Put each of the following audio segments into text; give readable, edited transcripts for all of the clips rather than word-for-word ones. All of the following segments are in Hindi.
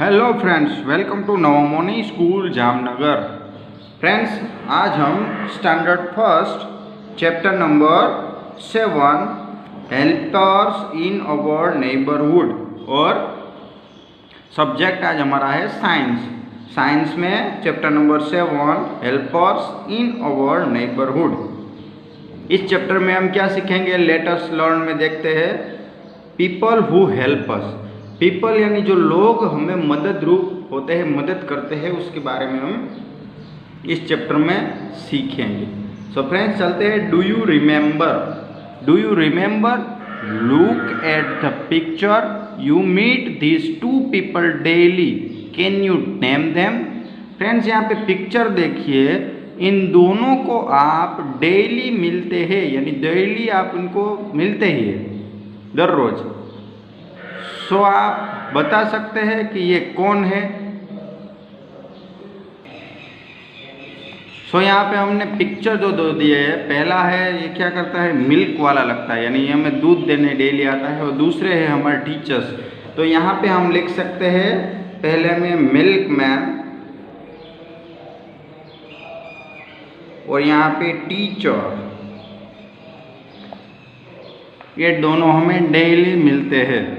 Hello friends, welcome to Navmoni school Jamnagar. Friends, आज हम standard first chapter number 7 helpers in our neighbourhood और सब्जेक्ट आज हमारा है साइंस। साइंस में chapter number 7 helpers in our neighbourhood. इस चैप्टर में हम क्या सीखेंगे, लेट अस लर्न में देखते हैं people who help us. People यानी जो लोग हमें मदद रूप होते हैं, मदद करते हैं, उसके बारे में हम इस चैप्टर में सीखेंगे। सो फ्रेंड्स, चलते हैं। Do you remember? Do you remember? Look at the picture. You meet these two people daily. Can you name them? Friends, यहाँ पे पिक्चर देखिए, इन दोनों को आप डेली मिलते हैं, यानी डेली आप इनको मिलते ही है, दर रोज। सो आप बता सकते हैं कि ये कौन है। सो यहाँ पे हमने पिक्चर जो दो दिए है, पहला है ये क्या करता है, मिल्क वाला लगता है, यानी ये हमें दूध देने डेली आता है, और दूसरे है हमारे टीचर्स। तो यहाँ पे हम लिख सकते हैं पहले में मिल्क मैन और यहाँ पे टीचर। ये दोनों हमें डेली मिलते हैं।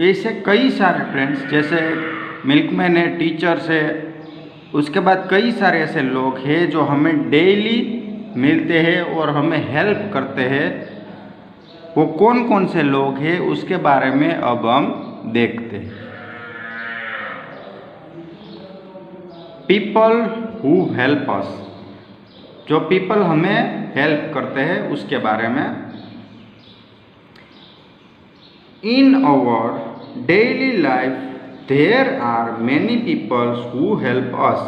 ऐसे कई सारे फ्रेंड्स, जैसे मिल्कमैन है, टीचर्स है, उसके बाद कई सारे ऐसे लोग हैं जो हमें डेली मिलते हैं और हमें हेल्प करते हैं। वो कौन कौन से लोग हैं उसके बारे में अब हम देखते हैं। पीपल हु हेल्प अस, जो पीपल हमें हेल्प करते हैं उसके बारे में। In our daily life, there are many people who help us.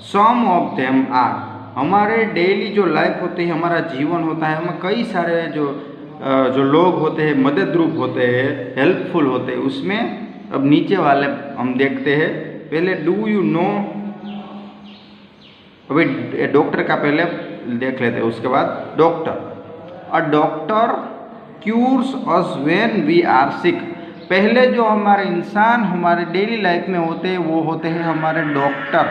Some of them are. हमारे डेली जो लाइफ होती है, हमारा जीवन होता है, हमें कई सारे जो लोग होते हैं, मदद रूप होते हैं, हेल्पफुल होते हैं। उसमें अब नीचे वाले हम देखते हैं। पहले डू यू नो, अभी डॉक्टर का पहले देख लेते हैं, उसके बाद doctor. A doctor cures us when we are sick. पहले जो हमारे इंसान हमारे डेली लाइफ में होते हैं वो होते हैं हमारे डॉक्टर।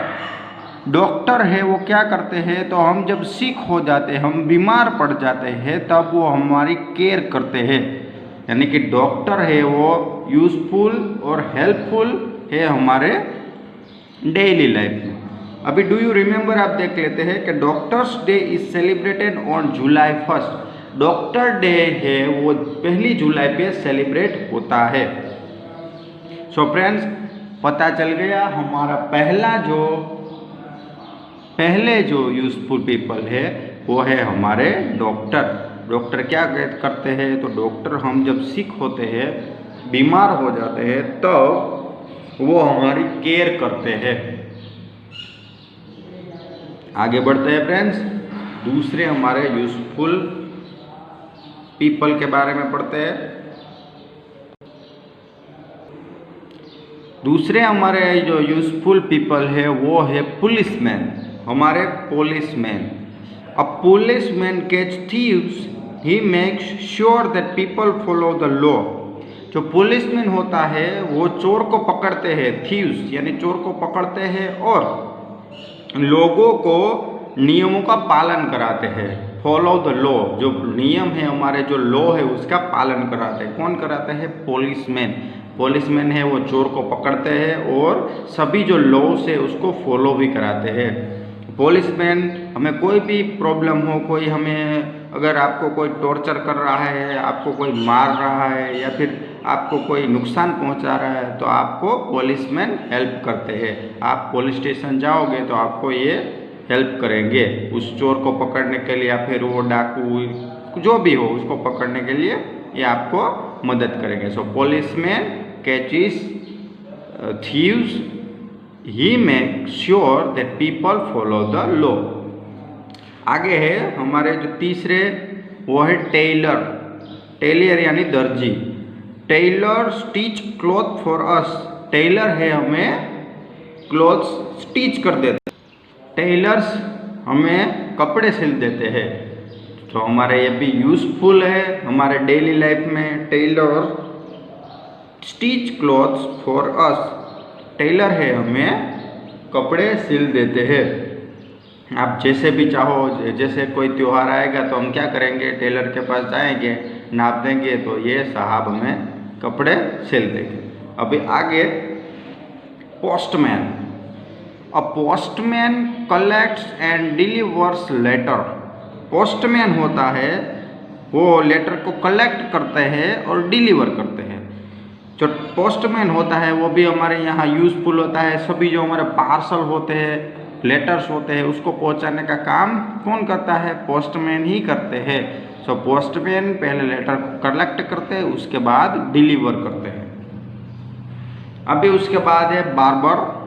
डॉक्टर है वो क्या करते हैं, तो हम जब सिक हो जाते हैं, हम बीमार पड़ जाते हैं, तब वो हमारी केयर करते हैं। यानी कि डॉक्टर है वो यूजफुल और हेल्पफुल है हमारे डेली लाइफ में। अभी डू यू रिमेंबर आप देख लेते हैं कि doctors day is celebrated on July 1। Doctor day है वो 1 जुलाई पे सेलिब्रेट होता है। सो फ्रेंड्स, पता चल गया हमारा पहले जो यूजफुल पीपल है वो है हमारे डॉक्टर। डॉक्टर क्या करते हैं, तो डॉक्टर हम जब सिक होते हैं, बीमार हो जाते हैं, तो वो हमारी केयर करते हैं। आगे बढ़ते हैं फ्रेंड्स, दूसरे हमारे यूजफुल पीपल के बारे में पढ़ते हैं। दूसरे हमारे जो यूजफुल पीपल है वो है पुलिसमैन, हमारे policeman. A policeman catch thieves, he makes sure that people follow the law. जो पुलिसमैन होता है वो चोर को पकड़ते हैं, थीव्स यानी चोर को पकड़ते हैं और लोगों को नियमों का पालन कराते हैं। फॉलो द लॉ, जो नियम है हमारे, जो लॉ है उसका पालन कराते हैं। कौन कराते हैं? पुलिसमैन। पुलिसमैन है वो चोर को पकड़ते हैं और सभी जो लॉस है उसको फॉलो भी कराते हैं। पुलिसमैन, हमें कोई भी प्रॉब्लम हो, कोई हमें अगर आपको कोई टॉर्चर कर रहा है, आपको कोई मार रहा है या फिर आपको कोई नुकसान पहुंचा रहा है, तो आपको पुलिसमैन हेल्प करते हैं। आप पुलिस स्टेशन जाओगे तो आपको ये हेल्प करेंगे उस चोर को पकड़ने के लिए, या फिर वो डाकू जो भी हो उसको पकड़ने के लिए ये आपको मदद करेंगे। So policeman catches thieves, he make sure that people follow the law. आगे है हमारे जो तीसरे, वो है टेलर। टेलर यानी दर्जी। Tailor stitch cloth for us. Tailor है हमें क्लॉथ्स स्टिच कर देते। टेलर्स हमें कपड़े सिल देते हैं। तो हमारे ये भी यूजफुल है हमारे डेली लाइफ में। Tailor stitch clothes for us. Tailor है, हमें कपड़े सिल देते हैं। आप जैसे भी चाहो, जैसे कोई त्यौहार आएगा तो हम क्या करेंगे, टेलर के पास जाएंगे, नाप देंगे तो ये साहब हमें कपड़े सिल देंगे। अभी आगे postman. A postman collects and delivers letter. Postman होता है वो लेटर को कलेक्ट करते हैं और डिलीवर करते हैं। जो पोस्टमैन होता है वो भी हमारे यहाँ यूज़फुल होता है। सभी जो हमारे पार्सल होते हैं, लेटर्स होते हैं, उसको पहुँचाने का काम कौन करता है, पोस्टमैन ही करते हैं। सो पोस्टमैन पहले लेटर को कलेक्ट करते हैं, उसके बाद डिलीवर करते हैं। अभी उसके बाद है बार्बर।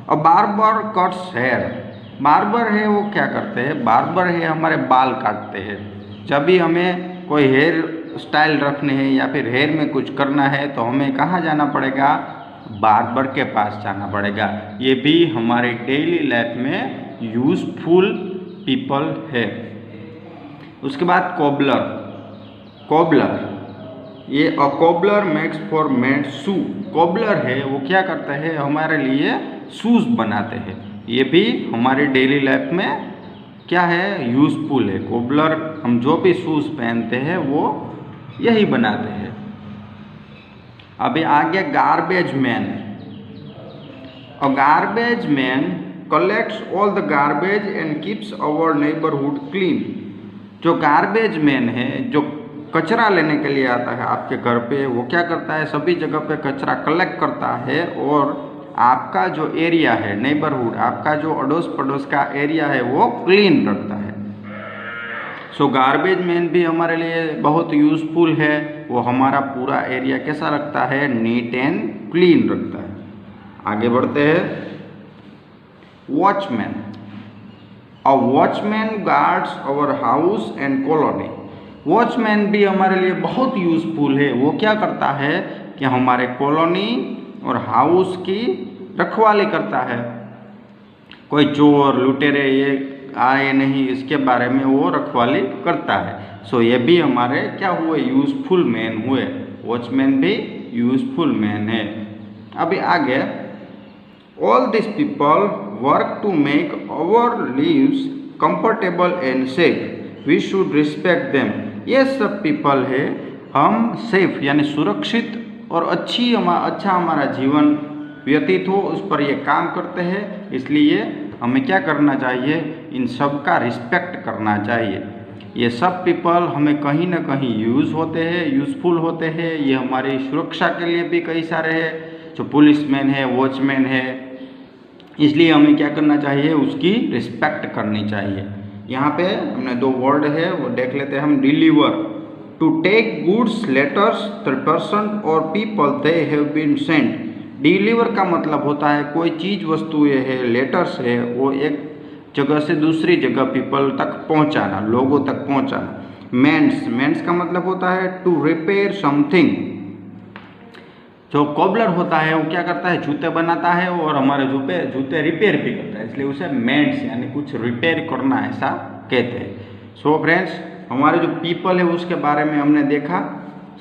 और बार्बर कट्स हेयर। बार्बर है वो क्या करते हैं, बार्बर है हमारे बाल काटते हैं। जब भी हमें कोई हेयर स्टाइल रखने हैं या फिर हेयर में कुछ करना है तो हमें कहाँ जाना पड़ेगा, बार्बर के पास जाना पड़ेगा। ये भी हमारे डेली लाइफ में यूज़फुल पीपल है। उसके बाद कोबलर। कोबलर, ये a cobbler makes for made shoe. Cobbler है वो क्या करता है, हमारे लिए शूज़ बनाते हैं। ये भी हमारे डेली लाइफ में क्या है, यूज़फुल है। कोबलर, हम जो भी शूज़ पहनते हैं वो यही बनाते हैं। अभी आगे garbage man. A garbage man collects all the garbage and keeps our neighbourhood clean. जो गार्बेज मैन है, जो कचरा लेने के लिए आता है आपके घर पे, वो क्या करता है, सभी जगह पे कचरा कलेक्ट करता है और आपका जो एरिया है, नेबरहुड, आपका जो अड़ोस पड़ोस का एरिया है वो क्लीन रखता है। सो गार्बेज मैन भी हमारे लिए बहुत यूज़फुल है। वो हमारा पूरा एरिया कैसा रखता है, नीट एंड क्लीन रखता है। आगे बढ़ते हैं। Watchman. A watchman guards our house and colony. Watchman भी हमारे लिए बहुत यूज़फुल है। वो क्या करता है कि हमारे कॉलोनी और हाउस की रखवाली करता है। कोई चोर लुटेरे ये आए नहीं, इसके बारे में वो रखवाली करता है। सो ये भी हमारे क्या हुए, यूज़फुल मैन हुए। वॉचमैन भी यूज़फुल मैन है। अभी आगे, all this people work to make our lives comfortable and safe, we should respect them. ये सब पीपल है, हम सेफ यानी सुरक्षित और अच्छा हमारा जीवन व्यतीत हो उस पर ये काम करते हैं। इसलिए हमें क्या करना चाहिए, इन सब का रिस्पेक्ट करना चाहिए। ये सब पीपल हमें कहीं ना कहीं यूज़फुल होते हैं। ये हमारी सुरक्षा के लिए भी कई सारे हैं, जो पुलिसमैन है, वॉचमैन है। इसलिए हमें क्या करना चाहिए, उसकी रिस्पेक्ट करनी चाहिए। यहाँ पे हमने दो वर्ड है वो देख लेते हैं हम। Deliver, to take goods, letters, the person और people they have been sent. Deliver का मतलब होता है कोई चीज़, वस्तुएं है, लेटर्स है, वो एक जगह से दूसरी जगह पीपल तक पहुँचाना, लोगों तक पहुँचाना। मेंस का मतलब होता है टू रिपेयर समथिंग। जो कोबलर होता है वो क्या करता है, जूते बनाता है और हमारे जूते रिपेयर भी करता है, इसलिए उसे मेंस यानी कुछ रिपेयर करना ऐसा कहते हैं। सो फ्रेंड्स, हमारे जो पीपल है उसके बारे में हमने देखा।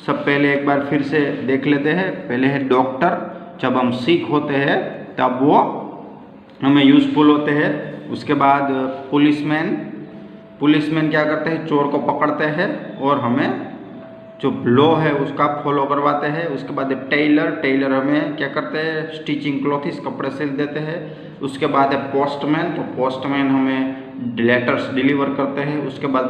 सब पहले एक बार फिर से देख लेते हैं। पहले है डॉक्टर, जब हम सिक होते हैं तब वो हमें यूज़फुल होते हैं। उसके बाद पुलिसमैन क्या करते हैं, चोर को पकड़ते हैं और हमें जो लॉ है उसका फॉलो करवाते हैं। उसके बाद टेलर हमें क्या करते हैं, स्टिचिंग क्लॉथ्स, कपड़े सिल देते हैं। उसके बाद है पोस्टमैन, तो पोस्टमैन हमें लेटर्स डिलीवर करते हैं। उसके बाद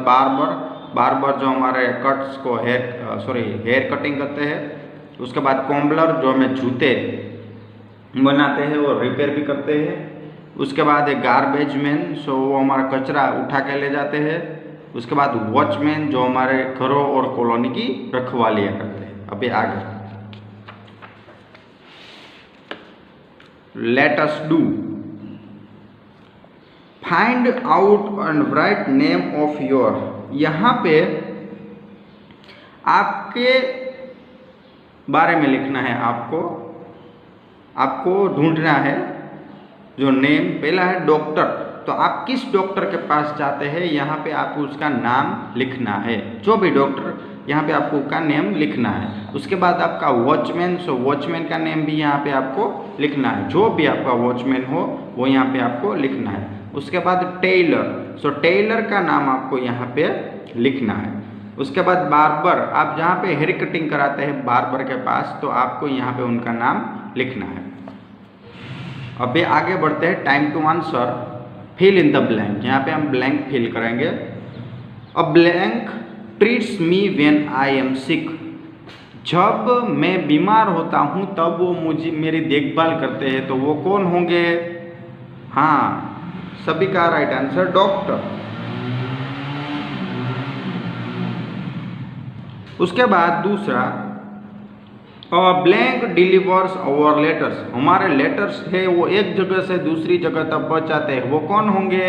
बार्बर जो हमारे कट्स को हेयर कटिंग करते हैं। उसके बाद कोबलर जो हमें जूते बनाते हैं और रिपेयर भी करते हैं। उसके बाद है गार्बेज मैन, सो वो हमारा कचरा उठा के ले जाते हैं। उसके बाद वॉचमैन जो हमारे घरों और कॉलोनी की रखवालियाँ करते हैं। अभी आगे, let us do, find out and write name of your. यहाँ पे आपके बारे में लिखना है, आपको ढूंढना है। जो नेम पहला है डॉक्टर, तो आप किस डॉक्टर के पास जाते हैं, यहाँ पे आपको उसका नाम लिखना है। जो भी डॉक्टर यहाँ पे आपको का नेम लिखना है। उसके बाद आपका वॉचमैन, सो वॉचमैन का नेम भी यहाँ पे आपको लिखना है। जो भी आपका वॉचमैन हो वो यहाँ पे आपको लिखना है। उसके बाद टेलर, सो टेलर का नाम आपको यहाँ पे लिखना है। उसके बाद बार्बर, आप जहाँ पे हेयर कटिंग कराते हैं बार्बर के पास, तो आपको यहाँ पे उनका नाम लिखना है। अभी आगे बढ़ते हैं। Time to answer, fill in the blank. यहाँ पे हम ब्लैंक फिल करेंगे। A blank treats me when I am sick. जब मैं बीमार होता हूँ तब वो मुझे मेरी देखभाल करते हैं, तो वो कौन होंगे? हाँ, सभी का राइट आंसर डॉक्टर। उसके बाद दूसरा, ब्लैंक डिलीवर्स आवर लेटर्स। हमारे लेटर्स है वो एक जगह से दूसरी जगह तक पहुंचाते हैं, वो कौन होंगे?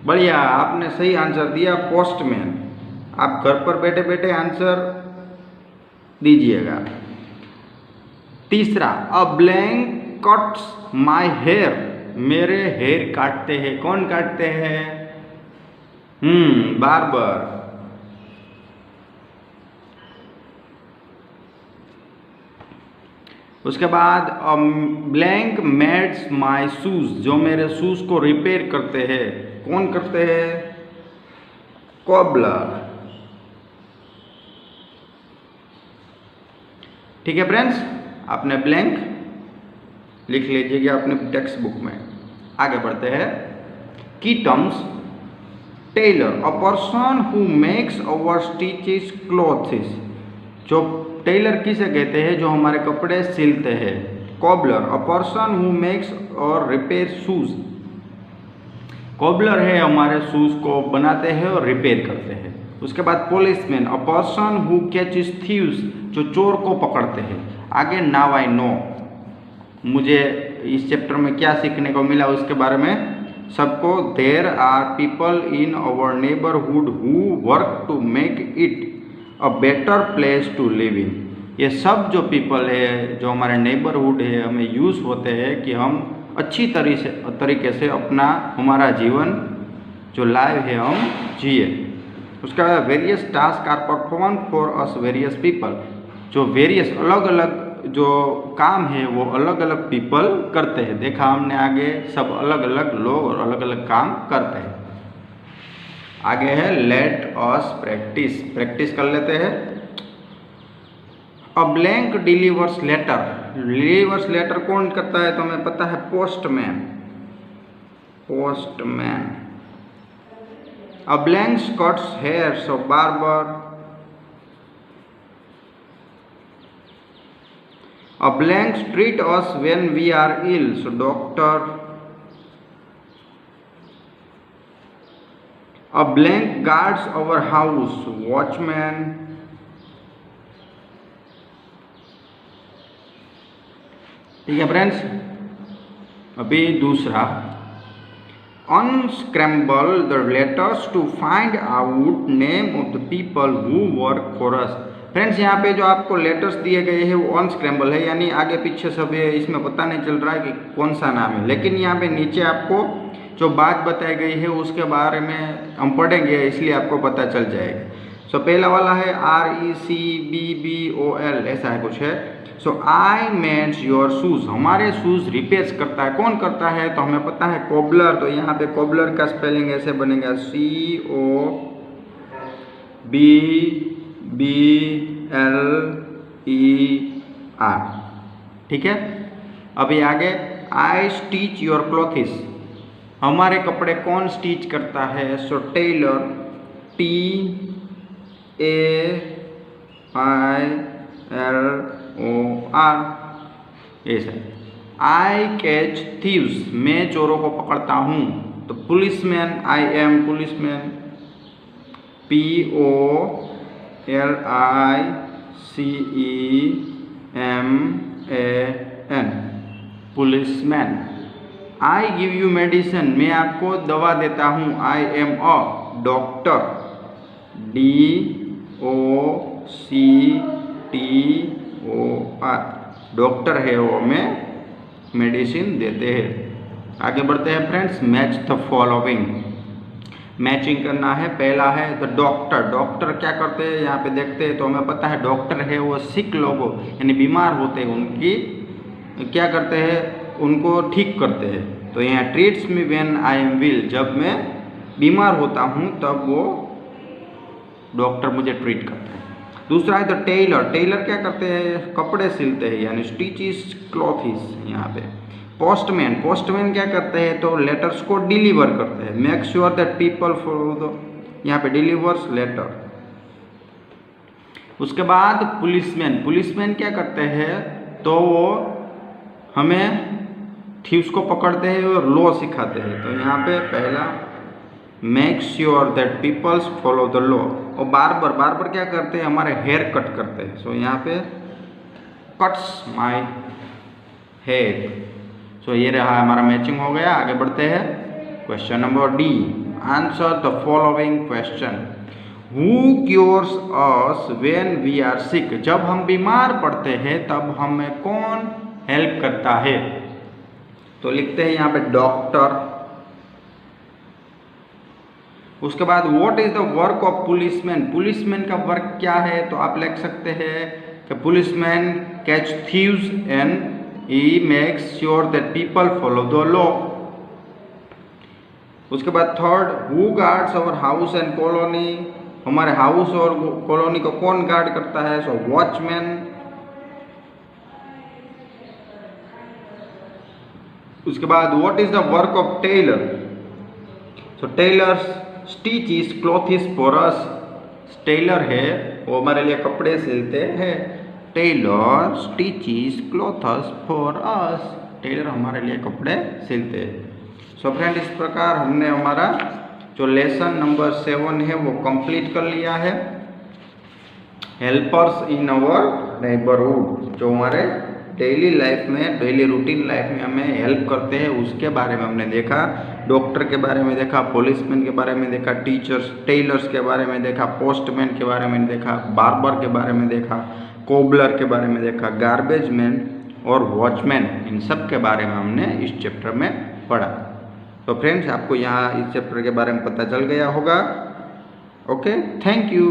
बढ़िया, आपने सही आंसर दिया, पोस्टमैन। आप घर पर बैठे बैठे आंसर दीजिएगा। तीसरा, a blank cuts my hair. मेरे हेयर काटते हैं, कौन काटते हैं? बार्बर। उसके बाद ब्लैंक मेड्स माय शूज। जो मेरे शूज को रिपेयर करते हैं, कौन करते हैं? कॉबलर। ठीक है फ्रेंड्स, आपने ब्लैंक लिख लीजिएगा अपने टेक्स्ट बुक में। आगे बढ़ते हैं। Key terms, tailor, a person who makes or stitches clothes. जो टेलर किसे कहते हैं? जो हमारे कपड़े सिलते हैं। Cobbler, a person who makes or repair shoes. Cobbler है हमारे शूज को बनाते हैं और रिपेयर करते हैं। उसके बाद policeman, a person who catches thieves. जो चोर को पकड़ते हैं। आगे नाउ आई नो, मुझे इस चैप्टर में क्या सीखने को मिला उसके बारे में सबको। There are people in our neighbourhood who work to make it a better place to live in. ये सब जो पीपल है, जो हमारे नेबरहुड है, हमें यूज़ होते हैं कि हम अच्छी तरीके से अपना हमारा जीवन जो लाइव है हम जिए। उसका various task are perform for us various people. जो वेरियस अलग अलग जो काम है वो अलग अलग पीपल करते हैं। देखा हमने आगे, सब अलग अलग लोग और अलग अलग काम करते हैं। आगे है लेट अस प्रैक्टिस। प्रैक्टिस कर लेते हैं। A blank delivers letter. Delivers letter कौन करता है? तो हमें पता है postman. Postman. A blank cuts hairs of barber. A blank treat us when we are ill, so doctor. A blank guards our house, watchman. ठीक है फ्रेंड्स, अभी दूसरा, unscramble the letters to find out name of the people who work for us. Friends, यहाँ पे जो आपको लेटर्स दिए गए हैं वो अनस्क्रैम्बल है, यानी आगे पीछे सब है, इसमें पता नहीं चल रहा है कि कौन सा नाम है। लेकिन यहाँ पे नीचे आपको जो बात बताई गई है उसके बारे में हम पढ़ेंगे, इसलिए आपको पता चल जाएगा। सो पहला वाला है RECBBOL, ऐसा है कुछ है। सो आई मेड्स योर शूज। हमारे शूज रिपेयर करता है, कौन करता है? तो हमें पता है कॉबलर। तो यहाँ पे कॉबलर का स्पेलिंग ऐसे बनेगा COBBLER। ठीक है, अभी आगे आई स्टिच योर क्लॉथ्स। हमारे कपड़े कौन स्टिच करता है? सो टेलर, TAILOR। ऐसा। I catch thieves. मैं चोरों को पकड़ता हूँ। तो policeman, I am policeman. POLICEMAN, policeman. I give you medicine. मैं आपको दवा देता हूँ। I am a doctor. DOCTOR, doctor है वो, हमें मेडिसिन देते हैं। आगे बढ़ते हैं friends. Match the following. Matching करना है। पहला है द डॉक्टर। डॉक्टर क्या करते हैं यहाँ पे देखते हैं तो हमें पता है डॉक्टर है वो सिक लोगों यानी बीमार होते हैं उनकी क्या करते हैं, उनको ठीक करते हैं। तो यहाँ treats me when I M will, जब मैं बीमार होता हूँ तब वो डॉक्टर मुझे ट्रीट करते हैं। दूसरा है द टेलर। टेलर क्या करते हैं, कपड़े सिलते हैं यानी स्टिचेस क्लॉथिस यहाँ पे। पोस्टमैन। पोस्टमैन क्या करते हैं तो लेटर्स को डिलीवर करते हैं। Make sure that people follow the, यहाँ पे डिलीवर्स लेटर। उसके बाद पुलिसमैन। पुलिसमैन क्या करते हैं तो वो हमें थीव्स को पकड़ते हैं और लॉ सिखाते हैं। तो यहाँ पे पहला make sure that peoples follow the law. और बार्बर क्या करते हैं, हमारे हेयर कट करते हैं। सो यहाँ पे कट्स माय हेयर। सो ये रहा हमारा मैचिंग हो गया। आगे बढ़ते हैं question number D. Answer the following question. Who cures us when we are sick. जब हम बीमार पड़ते हैं तब हमें कौन हेल्प करता है। तो लिखते हैं यहाँ पे डॉक्टर। उसके बाद what is the work of policeman. Policeman का वर्क क्या है तो आप लिख सकते हैं कि policeman catch thieves and he makes sure that people follow the law. उसके बाद third, who guards our house and colony. हमारे हाउस और कॉलोनी को कौन गार्ड करता है, सो वॉचमैन। उसके बाद what is the work of tailor. So tailors stitches clothes for us. Tailor है वो हमारे लिए कपड़े सिलते हैं। Tailor stitches clothes for us. Tailor हमारे लिए कपड़े सिलते हैं। सो फ्रेंड इस प्रकार हमने हमारा जो लेसन नंबर 7 है वो कंप्लीट कर लिया है। हेल्पर्स इन अवर नेबरहुड, जो हमारे डेली लाइफ में, डेली रूटीन लाइफ में हमें हेल्प करते हैं उसके बारे में हमने देखा। डॉक्टर के बारे में देखा, पुलिसमैन के बारे में देखा, टीचर्स टेलर्स के बारे में देखा, पोस्टमैन के बारे में देखा, बार्बर के बारे में देखा, कोबलर के बारे में देखा, गार्बेज मैन और वॉचमैन, इन सब के बारे में हमने इस चैप्टर में पढ़ा। तो फ्रेंड्स आपको यहाँ इस चैप्टर के बारे में पता चल गया होगा। Okay, thank you.